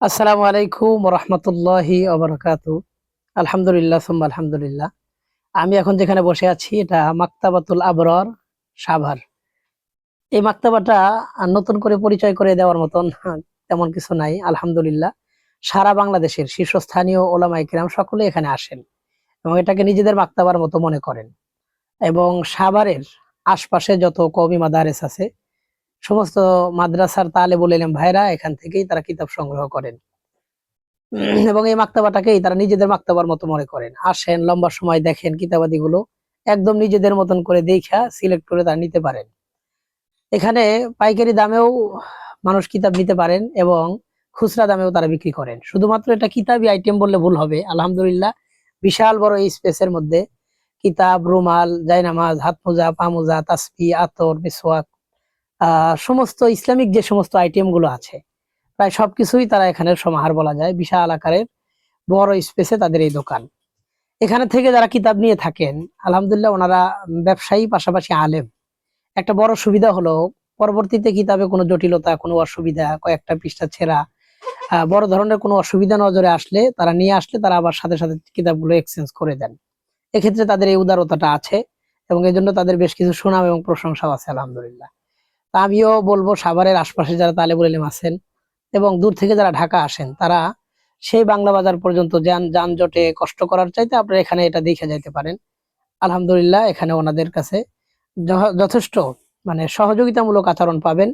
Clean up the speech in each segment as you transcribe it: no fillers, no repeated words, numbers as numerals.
আসসালামু আলাইকুম রহমতুল্লাহি ওবারাকাতু। আলহামদুলিল্লাহ সুম্মা আলহামদুলিল্লাহ। আমি এখন যেখানে বসে আছি এটা মাকতাবাতুল আবরার, সাভার। এই মাকতাবাটা নতুন করে পরিচয় করে দেওয়ার মতন তেমন কিছু নাই। আলহামদুলিল্লাহ, সারা বাংলাদেশের শীর্ষস্থানীয় ওলামায়ে কিরাম সকলে এখানে আসেন এবং এটাকে নিজেদের মাকতাবার মতো মনে করেন। এবং সাভারের আশপাশে যত কওমি মাদারেস আছে, সমস্ত মাদ্রাসার তালেবুল ইলম ভাইরা এখান থেকেই তারা কিতাব সংগ্রহ করেন। এবং এই মাকতাবাটাকেই তারা নিজেদের মাকতাবার মতো মনে করেন। আসেন, লম্বা সময় দেখেন কিতাবাদি গুলো, একদম নিজেদের মতন করে দেখা সিলেক্ট করে তারা নিতে পারেন। এখানে পাইকারি দামেও মানুষ কিতাব নিতে পারেন এবং খুচরা দামেও তারা বিক্রি করেন। শুধুমাত্র এটা কিতাবই আইটেম বললে ভুল হবে। আলহামদুলিল্লাহ, বিশাল বড় এই স্পেসের মধ্যে কিতাব, রুমাল, জায়নামাজ, হাত মোজা, পা মোজা, তাসবি, আতর, মিসওয়াক, সমস্ত ইসলামিক যে সমস্ত আইটেম গুলো আছে প্রায় সবকিছুই তারা এখানে সমাহার বলা যায়। বিশাল আকারের বড় স্পেসে তাদের এই দোকান। এখানে থেকে যারা কিতাব নিয়ে থাকেন, আলহামদুলিল্লাহ, ওনারা ব্যবসায়ী পাশাপাশি আলেম। একটা বড় সুবিধা হলো পরবর্তীতে কিতাবে কোনো জটিলতা, কোনো অসুবিধা, কয়েকটা পৃষ্ঠা ছেঁড়া, বড় ধরনের কোনো অসুবিধা নজরে আসলে তারা নিয়ে আসলে তারা আবার সাথে সাথে কিতাবগুলো এক্সচেঞ্জ করে দেন। এক্ষেত্রে তাদের এই উদারতাটা আছে এবং এই জন্য তাদের বেশ কিছু সুনাম এবং প্রশংসাও আছে আলহামদুলিল্লাহ। তা আমিও বলবো সাভারের আশপাশে যারা তালেবুল ইলম আছেন এবং দূর থেকে যারা ঢাকা আসেন, তারা সেই বাংলা বাজার পর্যন্ত যানজটে কষ্ট করার চাইতে আপনারা এখানে এটা দেখে যাইতে পারেন। আলহামদুলিল্লাহ, এখানে ওনাদের কাছে যথেষ্ট সহযোগিতামূলক আচরণ পাবেন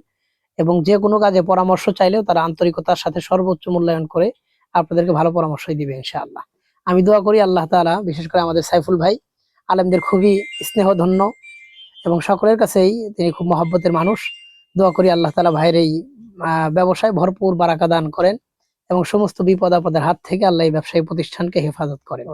এবং যে কোনো কাজে পরামর্শ চাইলেও তারা আন্তরিকতার সাথে সর্বোচ্চ মূল্যায়ন করে আপনাদেরকে ভালো পরামর্শই দিবে ইনশাআল্লাহ। আমি দোয়া করি আল্লাহ তাআলা বিশেষ করে আমাদের সাইফুল ভাই আলেমদের খুবই স্নেহধন্য এবং সকলের কাছেই তিনি খুব মহব্বতের মানুষ। দোয়া করি আল্লাহ তাআলা ভাইয়ের এই ব্যবসায় ভরপুর বারাকা দান করেন এবং সমস্ত বিপদ আপদের হাত থেকে আল্লাহ এই ব্যবসায়ী প্রতিষ্ঠানকে হেফাজত করেন।